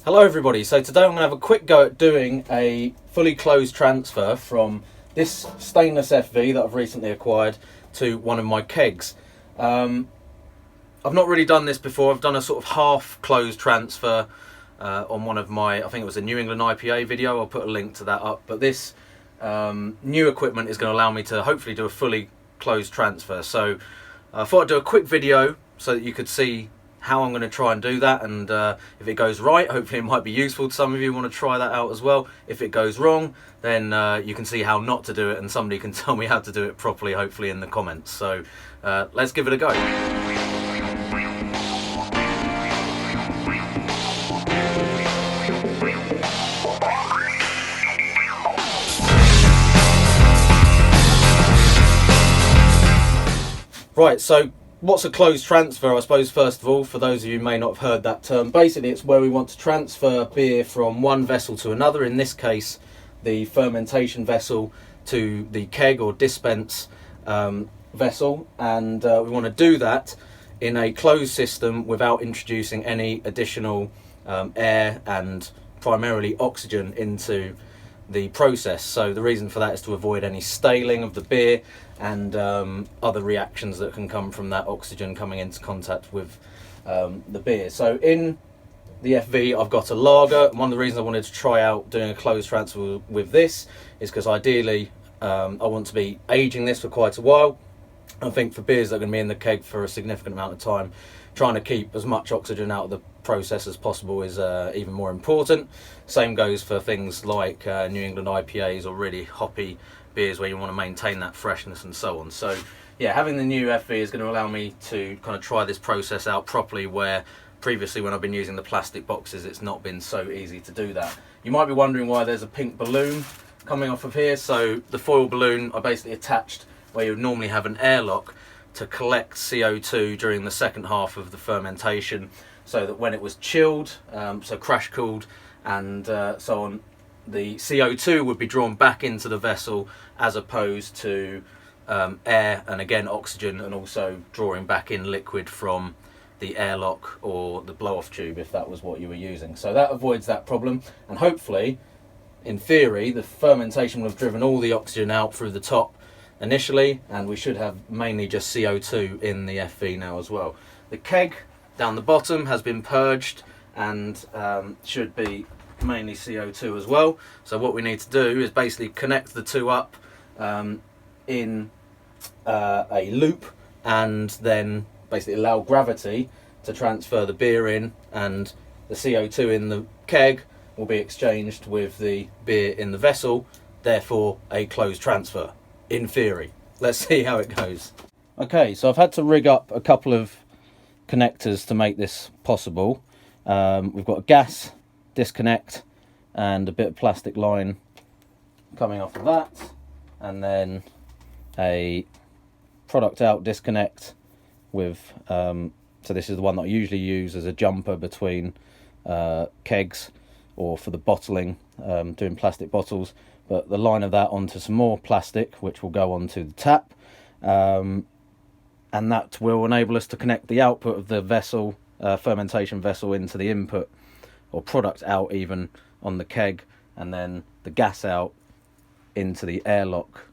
Hello everybody, so today I'm going to have a quick go at doing a fully closed transfer from this stainless FV that I've recently acquired to one of my kegs. I've not really done this before. I've done a sort of half closed transfer on one of my, I think it was a New England IPA video. I'll put a link to that up, but this new equipment is going to allow me to hopefully do a fully closed transfer. So I thought I'd do a quick video so that you could see how I'm going to try and do that, and if it goes right, hopefully it might be useful to some of you who want to try that out as well. If it goes wrong, then you can see how not to do it, and somebody can tell me how to do it properly, hopefully in the comments. So let's give it a go. Right, so what's a closed transfer? I suppose first of all, for those of you who may not have heard that term, basically it's where we want to transfer beer from one vessel to another, in this case the fermentation vessel to the keg or dispense vessel, and we want to do that in a closed system without introducing any additional air and primarily oxygen into the process. So the reason for that is to avoid any staling of the beer and other reactions that can come from that oxygen coming into contact with the beer. So in the FV I've got a lager, and one of the reasons I wanted to try out doing a closed transfer with this is because ideally I want to be aging this for quite a while. I think for beers that are going to be in the keg for a significant amount of time, trying to keep as much oxygen out of the process as possible is even more important. Same goes for things like New England IPAs or really hoppy beers where you want to maintain that freshness and so on. So yeah, having the new FV is going to allow me to kind of try this process out properly, where previously when I've been using the plastic boxes it's not been so easy to do that. You might be wondering why there's a pink balloon coming off of here. So the foil balloon I basically attached where you would normally have an airlock to collect CO2 during the second half of the fermentation, so that when it was chilled, so crash cooled and so on, the CO2 would be drawn back into the vessel as opposed to air and again oxygen, and also drawing back in liquid from the airlock or the blow-off tube if that was what you were using. So that avoids that problem, and hopefully, in theory, the fermentation will have driven all the oxygen out through the top initially, and we should have mainly just CO2 in the FV now as well. The keg down the bottom has been purged and should be mainly CO2 as well. So what we need to do is basically connect the two up in a loop, and then basically allow gravity to transfer the beer in, and the CO2 in the keg will be exchanged with the beer in the vessel, therefore a closed transfer. In theory. Let's see how it goes. Okay, so I've had to rig up a couple of connectors to make this possible. We've got a gas disconnect and a bit of plastic line coming off of that, and then a product out disconnect with so this is the one that I usually use as a jumper between kegs or for the bottling, doing plastic bottles. But the line of that onto some more plastic, which will go onto the tap, and that will enable us to connect the output of the vessel, fermentation vessel, into the input, or product out even, on the keg, and then the gas out into the airlock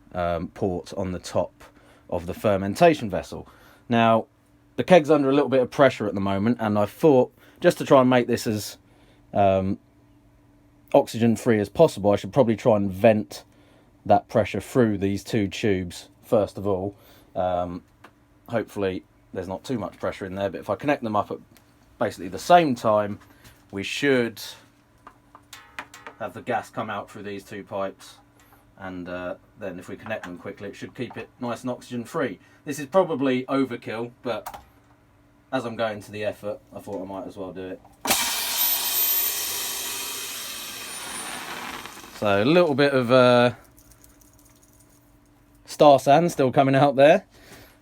port on the top of the fermentation vessel. Now, the keg's under a little bit of pressure at the moment, and I thought, just to try and make this as oxygen free as possible, I should probably try and vent that pressure through these two tubes first of all. Hopefully there's not too much pressure in there, but if I connect them up at basically the same time, we should have the gas come out through these two pipes, and then if we connect them quickly it should keep it nice and oxygen free. This is probably overkill, but as I'm going to the effort I thought I might as well do it. So a little bit of star sand still coming out there,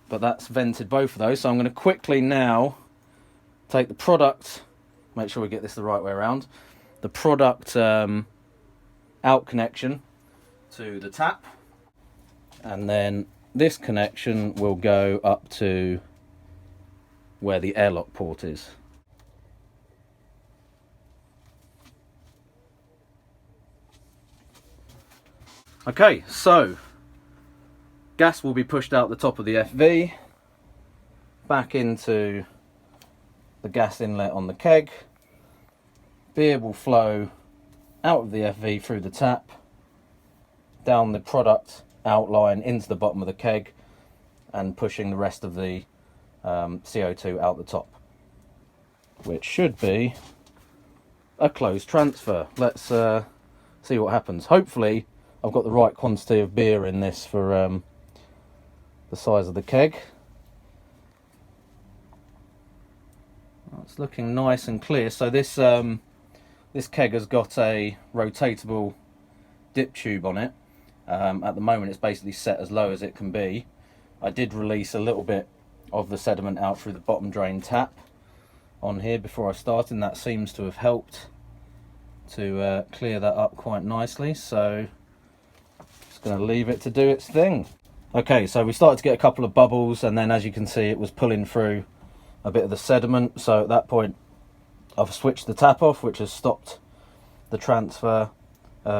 but that's vented both of those. So I'm going to quickly now take the product, make sure we get this the right way around, the product out connection to the tap, and then this connection will go up to where the airlock port is. Okay, so gas will be pushed out the top of the FV, back into the gas inlet on the keg. Beer will flow out of the FV through the tap, down the product outline into the bottom of the keg, and pushing the rest of the CO2 out the top, which should be a closed transfer. Let's see what happens. Hopefully I've got the right quantity of beer in this for the size of the keg. It's looking nice and clear. So this this keg has got a rotatable dip tube on it. At the moment it's basically set as low as it can be. I did release a little bit of the sediment out through the bottom drain tap on here before I started, and that seems to have helped to clear that up quite nicely. So just going to leave it to do its thing. Okay, so we started to get a couple of bubbles, and then as you can see it was pulling through a bit of the sediment. So at that point I've switched the tap off, which has stopped the transfer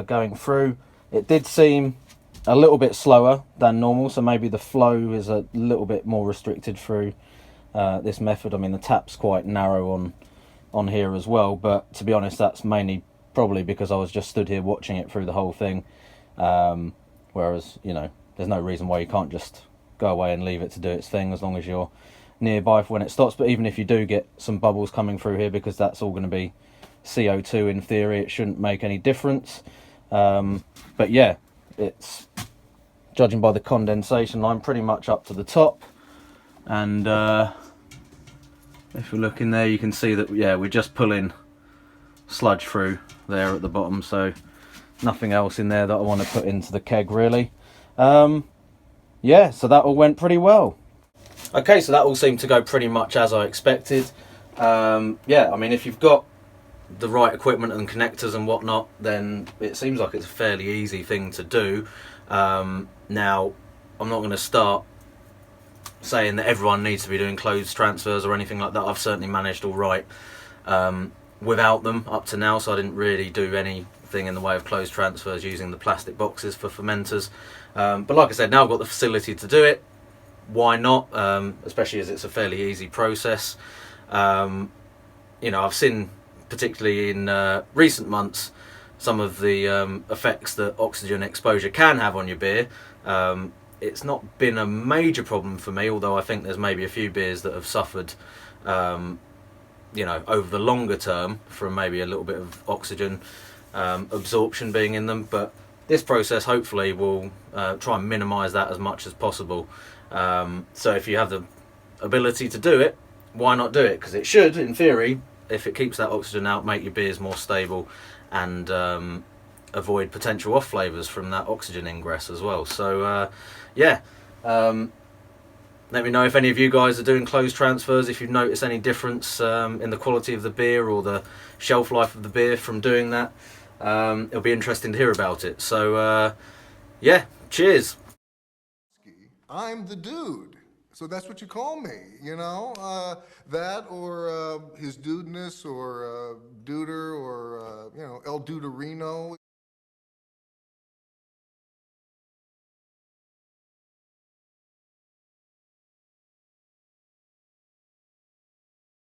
going through. It did seem a little bit slower than normal, so maybe the flow is a little bit more restricted through this method. I mean, the tap's quite narrow on here as well, but to be honest that's mainly probably because I was just stood here watching it through the whole thing, whereas, you know, there's no reason why you can't just go away and leave it to do its thing as long as you're nearby for when it stops. But even if you do get some bubbles coming through here, because that's all going to be CO2 in theory, it shouldn't make any difference. But yeah, it's, judging by the condensation line, pretty much up to the top. And if we look in there, you can see that, yeah, we're just pulling sludge through there at the bottom, so nothing else in there that I want to put into the keg really. Yeah, so that all went pretty well. Okay, so that all seemed to go pretty much as I expected. Yeah, I mean, if you've got the right equipment and connectors and whatnot, then it seems like it's a fairly easy thing to do. Now, I'm not going to start saying that everyone needs to be doing closed transfers or anything like that. I've certainly managed all right without them up to now, so I didn't really do anything in the way of closed transfers using the plastic boxes for fermenters. But like I said, now I've got the facility to do it. Why not? Especially as it's a fairly easy process. You know, I've seen, particularly in recent months, some of the effects that oxygen exposure can have on your beer. It's not been a major problem for me, although I think there's maybe a few beers that have suffered, you know, over the longer term from maybe a little bit of oxygen absorption being in them. But this process hopefully will try and minimise that as much as possible. So if you have the ability to do it, why not do it? Because it should, in theory, if it keeps that oxygen out, make your beers more stable and avoid potential off flavours from that oxygen ingress as well. So yeah, let me know if any of you guys are doing closed transfers, if you've noticed any difference in the quality of the beer or the shelf life of the beer from doing that. It'll be interesting to hear about it. So yeah, cheers. I'm the dude, so that's what you call me, you know? That or his dudeness or Duder or, you know, El Duderino.